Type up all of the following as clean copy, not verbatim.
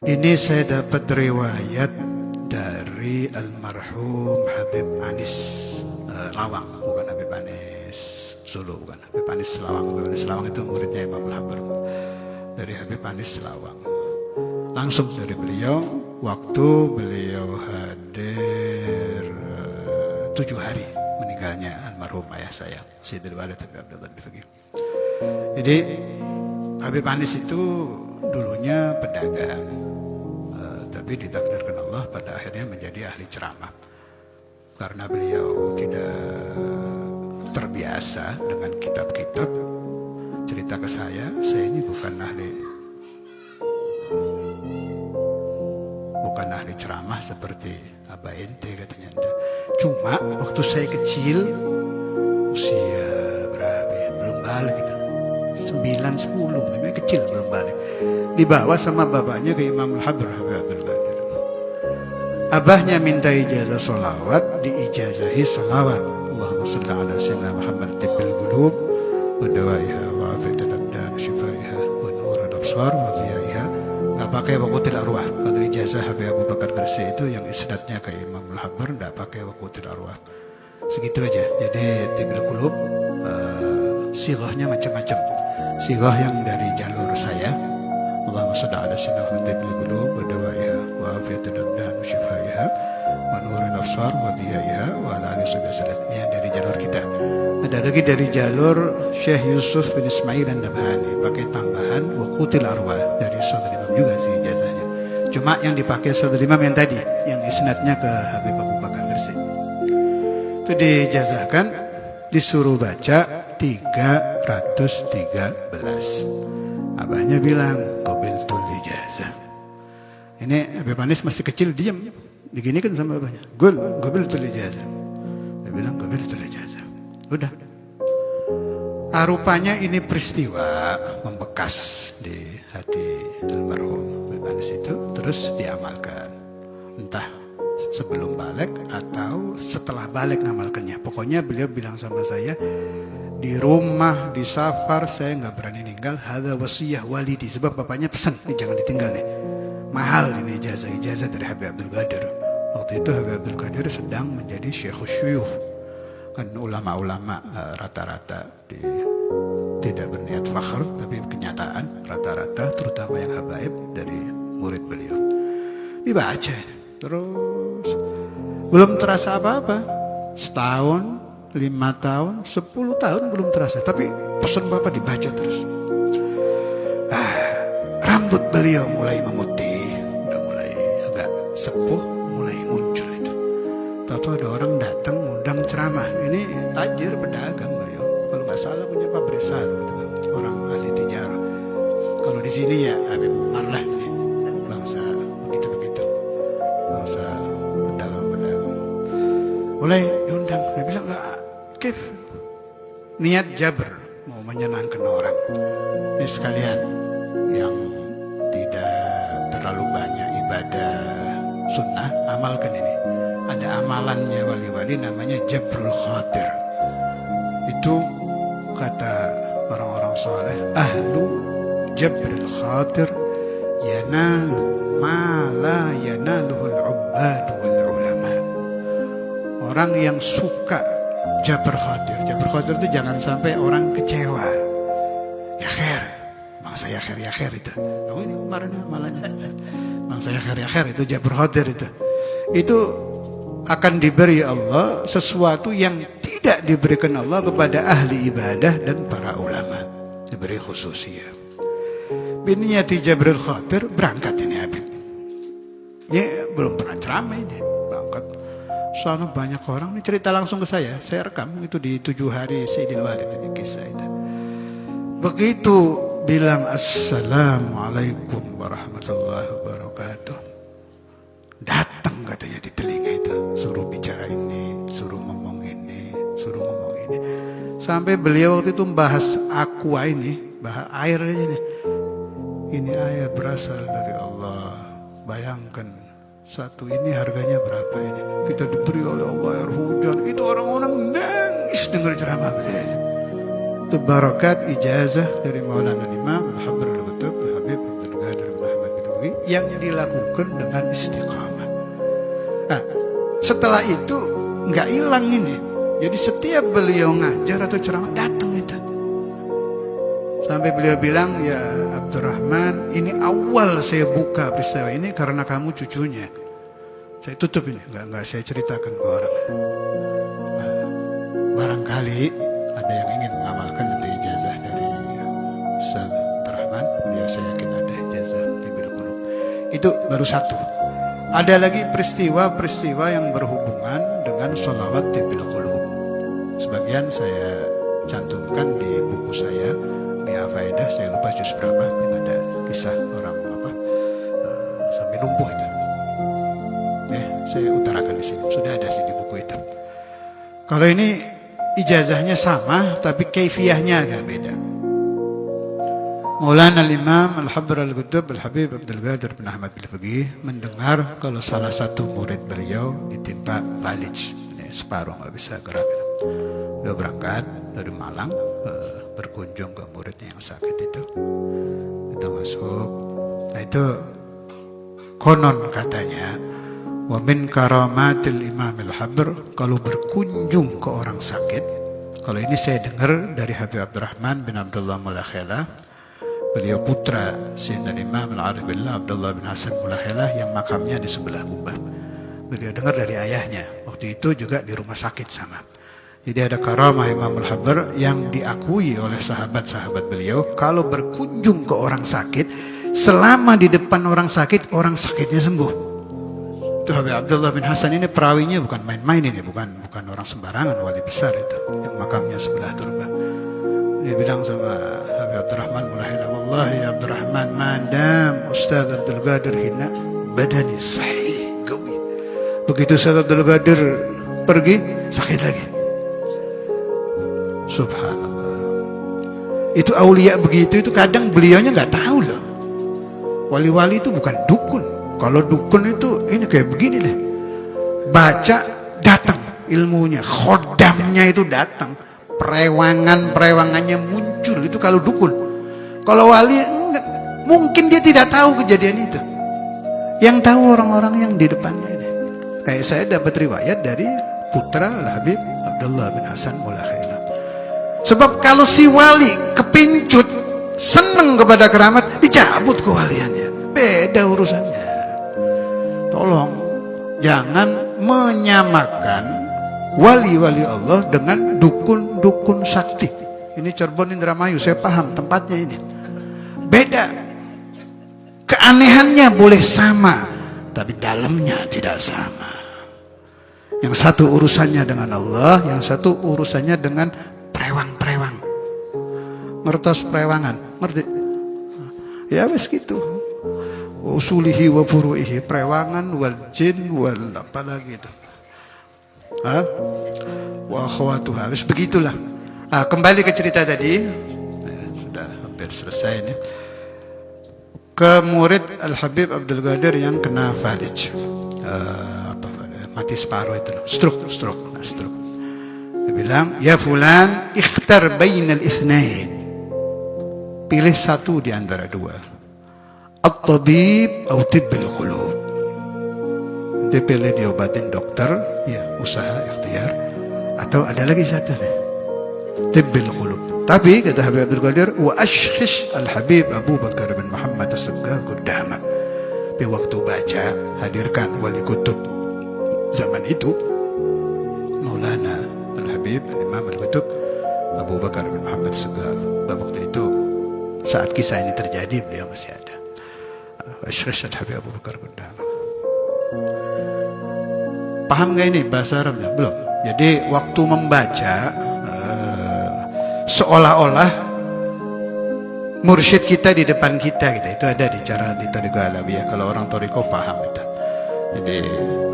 Ini saya dapat riwayat dari almarhum Habib Anis Lawang, bukan Habib Anis Solo, bukan Habib Anis Lawang. Habib Anis Lawang itu muridnya Imam Al-Habar. Dari Habib Anis Lawang, langsung dari beliau, waktu beliau hadir 7 hari meninggalnya almarhum ayah saya, Sayyidul Walid Habib Abdullah Al-Faqih. Jadi Habib Anis itu dulunya pedagang, tapi ditakdirkan Allah pada akhirnya menjadi ahli ceramah. Karena beliau tidak terbiasa dengan kitab-kitab, cerita ke saya ini bukan ahli ceramah seperti Abah ente, katanya. Cuma waktu saya kecil, usia berapa ya, belum balik gitu, 9-10, namanya kecil, belum balik, dibawa sama bapaknya ke Imam Al-Habar Habib Abdul Qadir. Abahnya minta ijazah sholawat, diijazahi sholawat. Allahumma salli ala sayyidina Muhammad tibbil qulub wa dawaiha wa afiyatul abdan shifaiha wa nurul absar wa dhiyaiha. Gak pakai waqutil arwah. Kalau ijazah Habib Abu Bakar Gresik itu yang isnadnya ke Imam Al-Habar, gak pakai waqutil arwah. Segitu aja. Jadi tibbil qulub sighahnya macam-macam. Sighah yang dari jalur saya, Allahumma shalli ala sayyidina Muhammad tibbil qulub wa dawaiha wa afiyatul abdan shifaiha wa nurul absar wa dhiyaiha wa ala alihi wasallam. Ini yang dari jalur kita. Ada lagi dari jalur Syekh Yusuf bin Ismail dan Nabhani, pakai tambahan waqutil arwah dari Saudara Imam juga sih ijazahnya. Cuma yang dipakai Saudara Imam yang tadi, yang isnadnya ke Habib Abu Bakar Gresik. Itu dijazahkan, disuruh baca 313. Abahnya bilang, qabiltul ijazah. Ini Habib Anis masih kecil, diam, diginikan sama abahnya. Qabiltul ijazah. Dia bilang qabiltul ijazah. Udah. Rupanya ini peristiwa membekas di hati almarhum Habib Anis itu, terus diamalkan. Entah sebelum balik atau setelah balik ngamalkannya. Pokoknya beliau bilang sama saya, di rumah, di safar, saya nggak berani ninggal. Hadza wasiyah walidi, sebab bapaknya pesan, ini jangan ditinggal nih. Mahal ini ijazah dari Habib Abdul Qadir. Waktu itu Habib Abdul Qadir sedang menjadi Syekhus Syuyukh. Kan ulama-ulama rata-rata tidak berniat fakhr, tapi kenyataan rata-rata, terutama yang habaib, dari murid beliau. Dibaca, terus belum terasa apa-apa. Setahun, 5 tahun, 10 tahun belum terasa, tapi pesan bapak dibaca terus. Rambut beliau mulai memutih, udah mulai agak sepuh, mulai muncul itu. Tahu-tahu ada orang datang undang ceramah. Ini tajir pedagang beliau, kalau nggak salah punya pabrik sarung, orang ahli tijarah. Kalau di sini ya Habib Umar lah, ini bangsa begitu-begitu, bangsa pedagang-pedagang. Mulai diundang, dia bilang, Kif, niat Jabr mau menyenangkan orang. Ini sekalian yang tidak terlalu banyak ibadah sunnah, amalkan ini. Ada amalannya wali-wali namanya Jabrul Khatir. Itu kata orang-orang saleh, ahlu Jabrul Khatir yanalu ma la yanaluhul ubbad wal ulama. Orang yang suka Jabr Khatir. Jabr Khatir itu jangan sampai orang kecewa. Ya khair, bangsa ya khair itu. Oh ini Umar ini amalannya. Bangsa ya khair itu Jabr Khatir itu. Itu akan diberi Allah sesuatu yang tidak diberikan Allah kepada ahli ibadah dan para ulama. Diberi khususiyah. Biniyati Jabrul Khatir, berangkat ini Habib. Ya belum pernah ceramah ini, berangkat. Soalnya banyak orang, ini cerita langsung ke saya rekam itu di 7 hari Sayyidil Walid, ini kisah itu. Begitu bilang assalamualaikum warahmatullahi wabarakatuh, datang katanya di telinga itu, suruh bicara ini, suruh ngomong ini, suruh ngomong ini. Sampai beliau waktu itu membahas aqua ini, bahas air ini. Ini air berasal dari Allah. Bayangkan, satu ini harganya berapa ini? Kita diberi oleh Allah air hujan. Itu orang-orang nangis dengar ceramah beliau. Itu barakat ijazah dari Maulana Imam Al-Habar Al-Qutub Habib Abdul Qadir Muhammad Badawi yang dilakukan dengan istiqamah. Nah, setelah itu nggak hilang ini. Jadi setiap beliau ngajar atau ceramah datang itu. Sampai beliau bilang, ya Abdurrahman, ini awal saya buka peristiwa ini karena kamu cucunya. Saya tutup ini, nggak saya ceritakan ke orang. Nah, barangkali ada yang ingin mengamalkan nanti ijazah dari Ustaz Abdurrahman. Beliau saya yakin ada ijazah Tibbil Qulub. Itu baru satu. Ada lagi peristiwa-peristiwa yang berhubungan dengan sholawat Tibbil Qulub. Sebagian saya cantumkan di buku saya, Mia Faedah, saya lupa juz berapa, yang ada kisah orang sampai lumpuh itu. Saya utarakan di sini, sudah ada sih di buku itu. Kalau ini ijazahnya sama, tapi kaifiyahnya agak beda. Maulana al-Imam Al-Habr Al-Qutb Al-Habib Abdul Qadir bin Ahmad Al-Faqih mendengar kalau salah satu murid beliau ditimpa falij, separuh nggak bisa gerak. Dia berangkat dari Malang, berkunjung ke muridnya yang sakit itu. Kita masuk. Nah itu konon katanya, wa min karamatil Imam Al-Habr, kalau berkunjung ke orang sakit. Kalau ini saya dengar dari Habib Abdurrahman bin Abdullah Mulakhilah, beliau putra Sayyidina Imam Al-Arif Billah Abdullah bin Hasan Mulakhilah yang makamnya di sebelah Kubah. Beliau dengar dari ayahnya, waktu itu juga di rumah sakit sama. Jadi ada karamah Imam Al-Habr yang diakui oleh sahabat-sahabat beliau, kalau berkunjung ke orang sakit, selama di depan orang sakitnya sembuh. Itu Habib Abdullah bin Hasan ini perawinya bukan main-main ini, bukan orang sembarangan, wali besar itu yang makamnya sebelah turba. Dia bilang sama Habib Abdurrahman Mulakhilah, wallahi ya Abdurrahman, madam Ustaz Abdul Qadir hina badani sahih qawi. Begitu Ustaz Abdul Qadir pergi, sakit lagi. Subhanallah. Itu aulia begitu, itu kadang beliaunya nggak tahu loh. Wali-wali itu bukan dukun. Kalau dukun itu ini kayak begini deh. Baca datang ilmunya, khodamnya itu datang, perewangannya muncul, itu kalau dukun. Kalau wali enggak, mungkin dia tidak tahu kejadian itu. Yang tahu orang-orang yang di depannya ini. Kayak saya dapat riwayat dari putra Al-Habib Abdullah bin Hasan Mulakhilah. Sebab kalau si wali kepincut, seneng kepada keramat, dicabut kewaliannya. Beda urusannya. Tolong jangan menyamakan wali-wali Allah dengan dukun-dukun sakti. Ini Cirebon Indramayu, saya paham tempatnya ini. Beda. Keanehannya boleh sama, tapi dalamnya tidak sama. Yang satu urusannya dengan Allah, yang satu urusannya dengan prewang-prewang. Ngertos prewangan, ngerti? Ya wes gitu. Usulihi wa furu'ihi, prewangan wal jin wal apa lagi itu. Wa akhwatuha, wes begitulah. Kembali ke cerita tadi. Sudah hampir selesai ini. Ke murid Al-Habib Abdul Qadir yang kena falij. Mati separuh itu, stroke. Dia bilang, ya fulan, ikhtar bainal ithnain. Pilih satu di antara dua. At-tabib atau tibbil qulub. Dia pilih diobatin dokter, ya usaha ikhtiar. Atau ada lagi satu nih, tibbil qulub. Tapi kata Habib Abdul Qadir, wa ashkhish al-Habib Abu Bakar bin Muhammad as-Saggar qudama. Di waktu baca, hadirkan wali kutub zaman itu, Maulana Al-Habib Imam Al-Qutb Abu Bakar bin Muhammad as-Saggar. Waktu itu saat kisah ini terjadi, beliau masih ada. Ashkhish al-Habib Abu Bakar qudama. Paham gak ini bahasa Arabnya? Belum. Jadi waktu membaca seolah-olah mursyid kita di depan kita gitu. Itu ada di cara di Thariqah Alawiyah. Kalau orang Thariqah paham itu. Jadi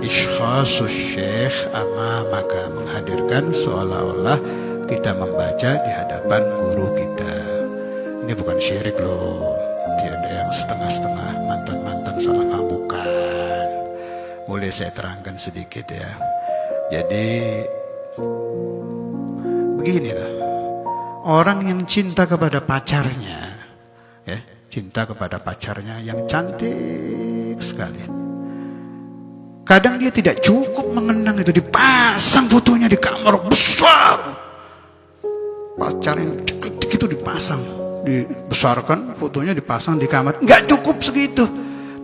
iskhasus syekh amamaka, menghadirkan seolah-olah kita membaca di hadapan guru kita. Ini bukan syirik loh. Tiada yang setengah-setengah, mantan-mantan salah paham, bukan. Boleh saya terangkan sedikit ya. Jadi beginilah, orang yang cinta kepada pacarnya, ya, cinta kepada pacarnya yang cantik baik sekali. Kadang dia tidak cukup mengenang itu, dipasang fotonya di kamar besar. Pacar yang cantik itu dipasang, dibesarkan fotonya dipasang di kamar. Nggak cukup segitu.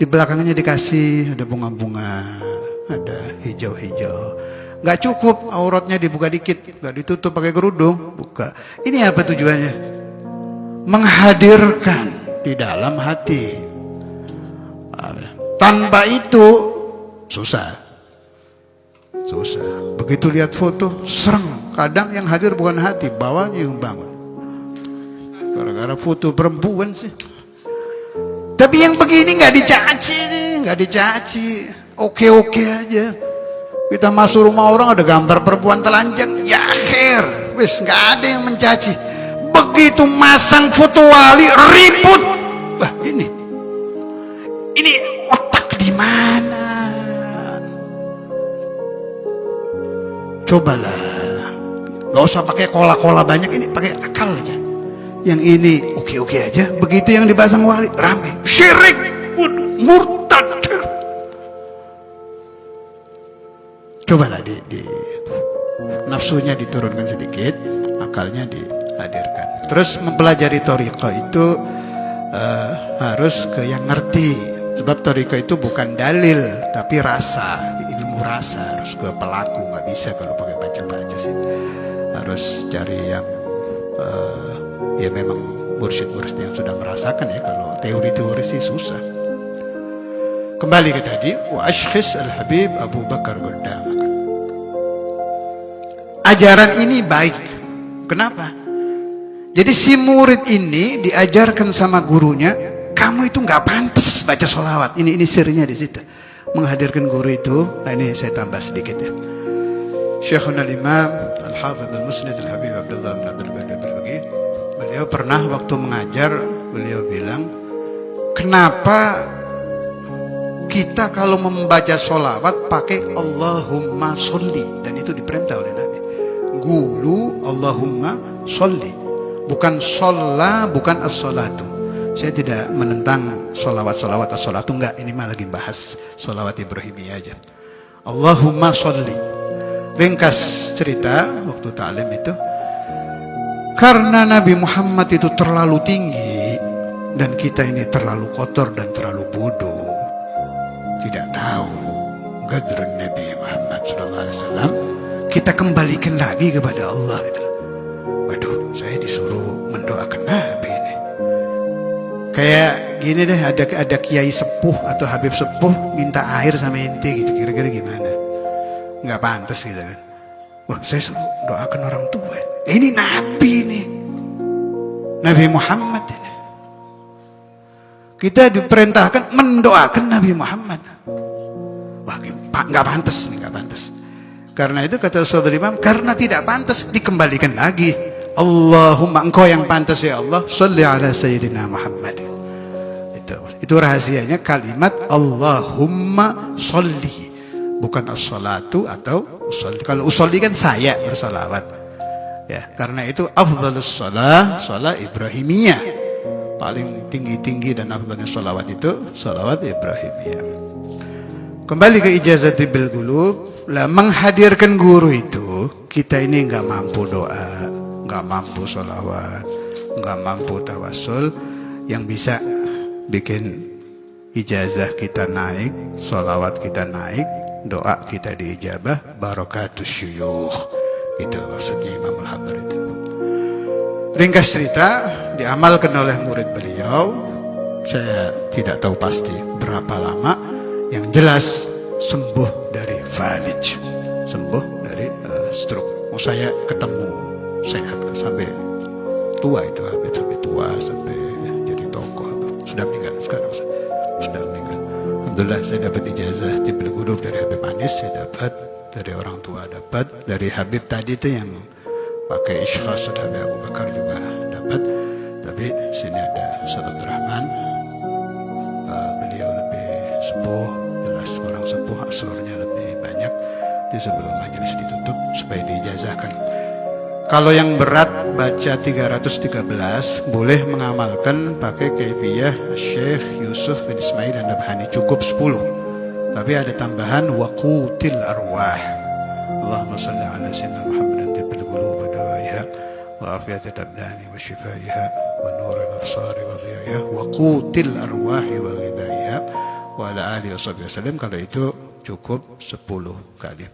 Di belakangnya dikasih ada bunga-bunga, ada hijau-hijau. Nggak cukup, auratnya dibuka dikit, nggak ditutup pakai kerudung, buka. Ini apa tujuannya? Menghadirkan di dalam hati. Tanpa itu susah. Begitu lihat foto, serem. Kadang yang hadir bukan hati, bawahnya yang bangun. Gara-gara foto perempuan sih. Tapi yang begini nggak dicaci, oke-oke aja. Kita masuk rumah orang ada gambar perempuan telanjang, ya akhir, wis nggak ada yang mencaci. Begitu masang foto wali ribut. Wah ini otak di mana? Cobalah, nggak usah pakai kola-kola banyak, ini pakai akal aja. Yang ini oke-oke aja. Begitu yang dipasang wali rame, syirik, murtad. Cobalah di nafsunya diturunkan sedikit, akalnya dihadirkan. Terus mempelajari thariqah itu harus ke yang ngerti. Sebab thariqah itu bukan dalil, tapi rasa, ilmu rasa. Harus ke pelaku, nggak bisa kalau pakai baca-baca sih. Harus cari yang ya memang mursyid-mursyid yang sudah merasakan ya. Kalau teori-teori sih susah. Kembali ke tadi, wa ashkhis al-habib Abu Bakar Qaddam. Ajaran ini baik. Kenapa? Jadi si murid ini diajarkan sama gurunya, kamu itu nggak pantas baca sholawat. Ini sirinya di situ. Menghadirkan guru itu. Nah ini saya tambah sedikit ya. Syekhuna al-Imam Al-Hafidh Al-Musnid Al-Habib Abdullah bin Abdul Qadir Al-Baqi, beliau pernah waktu mengajar, beliau bilang, kenapa kita kalau membaca sholawat pakai Allahumma sholli, dan itu diperintah oleh Nabi. Gulu Allahumma sholli, bukan sholla, bukan as-sholatu. Saya tidak menentang sholawat as-sholatu, enggak. Ini mah lagi bahas sholawat Ibrahimiyah aja. Allahumma sholli. Ringkas cerita waktu ta'lim itu, karena Nabi Muhammad itu terlalu tinggi dan kita ini terlalu kotor dan terlalu bodoh, tidak tahu gadrun Nabi Muhammad SAW, kita kembalikan lagi kepada Allah gitu. Waduh, saya disuruh mendoakan Nabi ini. Kayak gini deh, ada kiai sepuh atau habib sepuh minta air sama ente gitu, kira-kira gimana? Nggak pantas gitu kan. Wah, saya suruh doakan orang tua. Ini Nabi nih, Nabi Muhammad ini. Kita diperintahkan mendoakan Nabi Muhammad. Wah, nggak pantas nih, nggak pantas. Karena itu kata Saudara Imam, karena tidak pantas dikembalikan lagi. Allahumma, engkau yang pantas ya Allah, sholli ala sayyidina Muhammad. Itu rahasianya kalimat Allahumma sholli, bukan as-salatu atau usolli. Kalau usolli kan saya bersolawat ya, karena itu afdhalus shalah, shalah Ibrahimiyah, paling tinggi-tinggi dan afdhalnya sholawat itu sholawat Ibrahimiyah. Kembali ke ijazati bil qulub. Lah, menghadirkan guru itu, kita ini nggak mampu doa, nggak mampu sholawat, nggak mampu tawassul. Yang bisa bikin ijazah kita naik, sholawat kita naik, doa kita diijabah, barakatus syuyukh. Itu maksudnya Imam Al-Habar itu. Ringkas cerita, diamalkan oleh murid beliau. Saya tidak tahu pasti berapa lama. Yang jelas sembuh dari falij, sembuh dari stroke. Saya ketemu sehat sampai tua itu, sampai tua, sampai jadi tokoh. Sudah meninggal sekarang, sudah meninggal. Alhamdulillah saya dapat ijazah Tibil Qulub dari Habib Anis, saya dapat dari orang tua, dapat dari Habib tadi itu yang pakai ikhlas, Habib Abu Bakar juga dapat. Tapi sini ada Saudara Rahman, beliau lebih sepuh, jelas orang sepuh, asrornya lebih banyak. Di sebelum majelis ditutup supaya diijazahkan. Kalau yang berat baca 313, boleh mengamalkan pakai kaifiyah Syekh Yusuf bin Ismail An-Nabhani, cukup 10. Tapi ada tambahan waqutil arwah. Allahumma salli ala sayyidina Muhammadin tibbil qulub wa dawaiha wa afiyatil abdani wa shifaiha wa nuril absari wa dhiyaiha wa qutil arwahi wa ghidaiha wa ala alihi wasallam. Kalau itu cukup 10 kali.